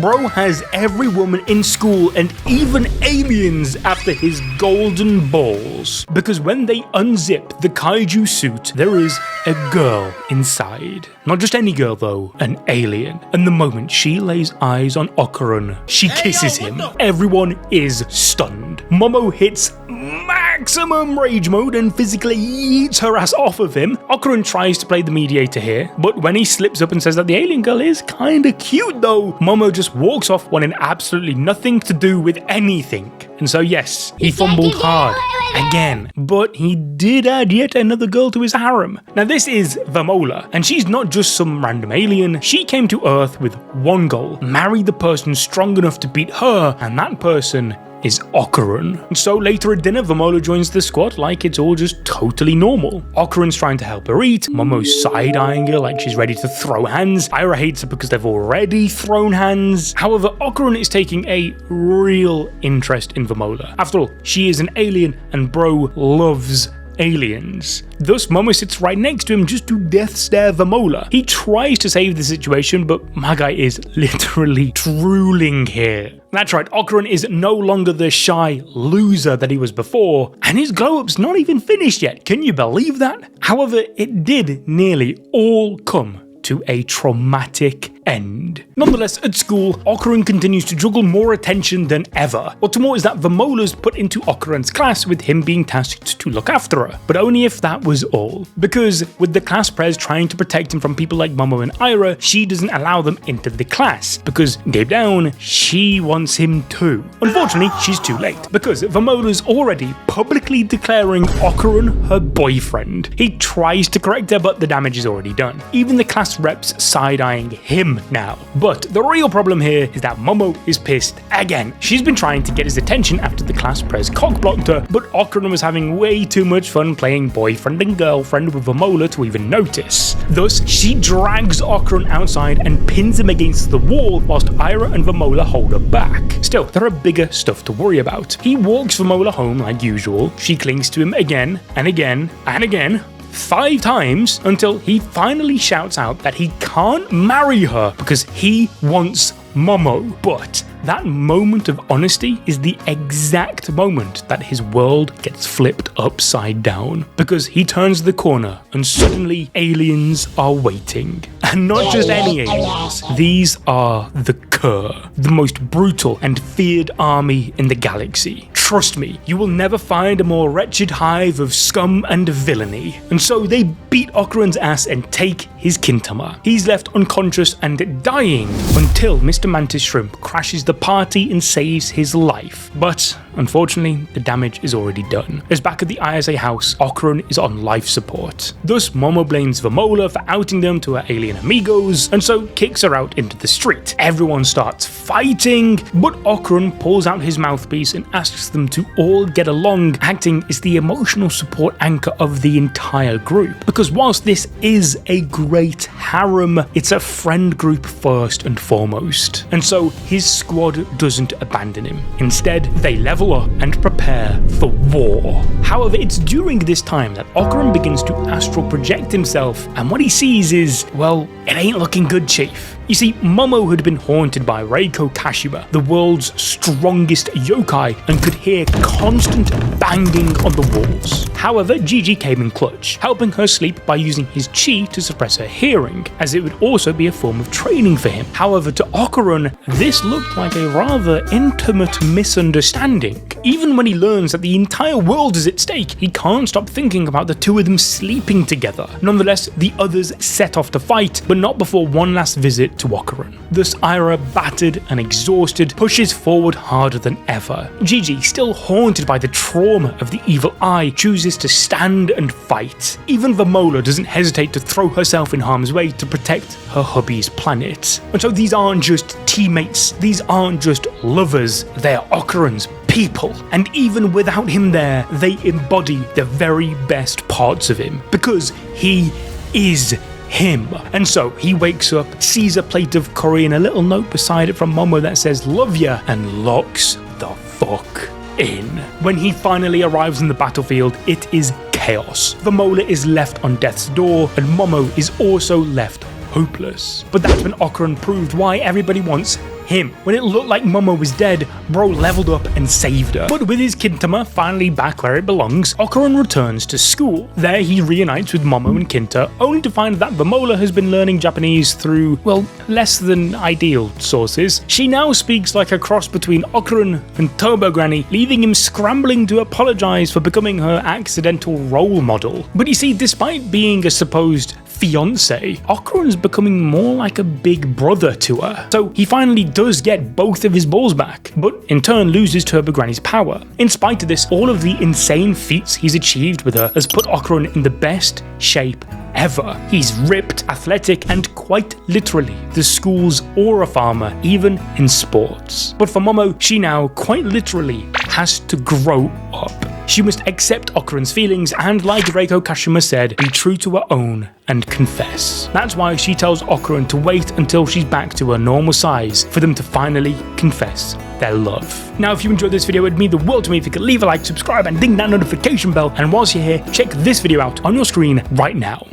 Bro has every woman in school and even aliens after his golden balls. Because when they unzip the kaiju suit, there is a girl inside. Not just any girl though, an alien. And the moment she lays eyes on Okarun, she kisses him. Everyone is stunned. Momo hits maximum rage mode and physically eats her ass off of him. Okarun tries to play the mediator here, but when he slips up and says that the alien girl is kinda cute though, Momo just walks off wanting absolutely nothing to do with anything. And so yes, he fumbled hard again, but he did add yet another girl to his harem. Now this is Vamola, and she's not just some random alien. She came to Earth with one goal: marry the person strong enough to beat her, and that person is Okarun. So later at dinner, Vimola joins the squad like it's all just totally normal. Okarun's trying to help her eat, Momo's side-eyeing her like she's ready to throw hands. Ira hates her because they've already thrown hands. However, Okarun is taking a real interest in Vimola. After all, she is an alien and bro loves aliens. Thus, Momo sits right next to him just to death stare Vamola. He tries to save the situation, but my guy is literally drooling here. That's right, Okarun is no longer the shy loser that he was before, and his glow-up's not even finished yet. Can you believe that? However, it did nearly all come to a traumatic end. Nonetheless, at school, Okarun continues to juggle more attention than ever. What's more is that Vimola's put into Okarun's class with him being tasked to look after her, but only if that was all. Because with the class pres trying to protect him from people like Momo and Ira, she doesn't allow them into the class, because deep down, she wants him too. Unfortunately, she's too late, because Vimola's already publicly declaring Okarun her boyfriend. He tries to correct her, but the damage is already done. Even the class reps side-eyeing him now. But the real problem here is that Momo is pissed again. She's been trying to get his attention after the class pres cock-blocked her, but Okarun was having way too much fun playing boyfriend and girlfriend with Vamola to even notice. Thus, she drags Okarun outside and pins him against the wall whilst Ira and Vamola hold her back. Still, there are bigger stuff to worry about. He walks Vamola home like usual. She clings to him again and again and again, 5 times, until he finally shouts out that he can't marry her because he wants Momo. But that moment of honesty is the exact moment that his world gets flipped upside down, because he turns the corner and suddenly aliens are waiting. And not just any aliens, these are the Kur, the most brutal and feared army in the galaxy. Trust me, you will never find a more wretched hive of scum and villainy. And so they beat Okarun's ass and take his Kintama. He's left unconscious and dying until Mr. Mantis Shrimp crashes the party and saves his life. But unfortunately, the damage is already done. As back at the Ayase house, Okarun is on life support. Thus, Momo blames Vamola for outing them to her alien amigos, and so kicks her out into the street. Everyone starts fighting, but Okarun pulls out his mouthpiece and asks them to all get along, acting as the emotional support anchor of the entire group. Because whilst this is a great harem, it's a friend group first and foremost. And so his squad doesn't abandon him. Instead, they level up and prepare for war. However, it's during this time that Okarun begins to astral project himself, and what he sees is, well, it ain't looking good, Chief. You see, Momo had been haunted by Reiko Kashiba, the world's strongest yokai, and could hear constant banging on the walls. However, Gigi came in clutch, helping her sleep by using his chi to suppress her hearing, as it would also be a form of training for him. However, to Okarun, this looked like a rather intimate misunderstanding. Even when he learns that the entire world is at stake, he can't stop thinking about the two of them sleeping together. Nonetheless, the others set off to fight, but not before one last visit to Okarun. Thus, Ira, battered and exhausted, pushes forward harder than ever. Gigi, still haunted by the trauma of the evil eye, chooses to stand and fight. Even Vamola doesn't hesitate to throw herself in harm's way to protect her hubby's planet. And so these aren't just teammates, these aren't just lovers, they're Okarun's people. And even without him there, they embody the very best parts of him, because he is him. And so he wakes up, sees a plate of curry and a little note beside it from Momo that says "love ya," and locks the fuck in. When he finally arrives in the battlefield, it is chaos. Vimola is left on death's door, and Momo is also left hopeless. But that's when Okarun proved why everybody wants him. When it looked like Momo was dead, bro leveled up and saved her. But with his Kintama finally back where it belongs, Okarun returns to school. There he reunites with Momo and Kinta, only to find that Vamola has been learning Japanese through, well, less than ideal sources. She now speaks like a cross between Okarun and Turbo Granny, leaving him scrambling to apologize for becoming her accidental role model. But you see, despite being a supposed fiance, Okarun's becoming more like a big brother to her. So he finally does get both of his balls back, but in turn loses Turbo Granny's power. In spite of this, all of the insane feats he's achieved with her has put Okarun in the best shape ever. He's ripped, athletic, and quite literally the school's aura farmer, even in sports. But for Momo, she now quite literally has to grow up. She must accept Okarun's feelings and, like Reiko Kashima said, be true to her own and confess. That's why she tells Okarun to wait until she's back to her normal size for them to finally confess their love. Now, if you enjoyed this video, it'd mean the world to me if you could leave a like, subscribe, and ding that notification bell. And whilst you're here, check this video out on your screen right now.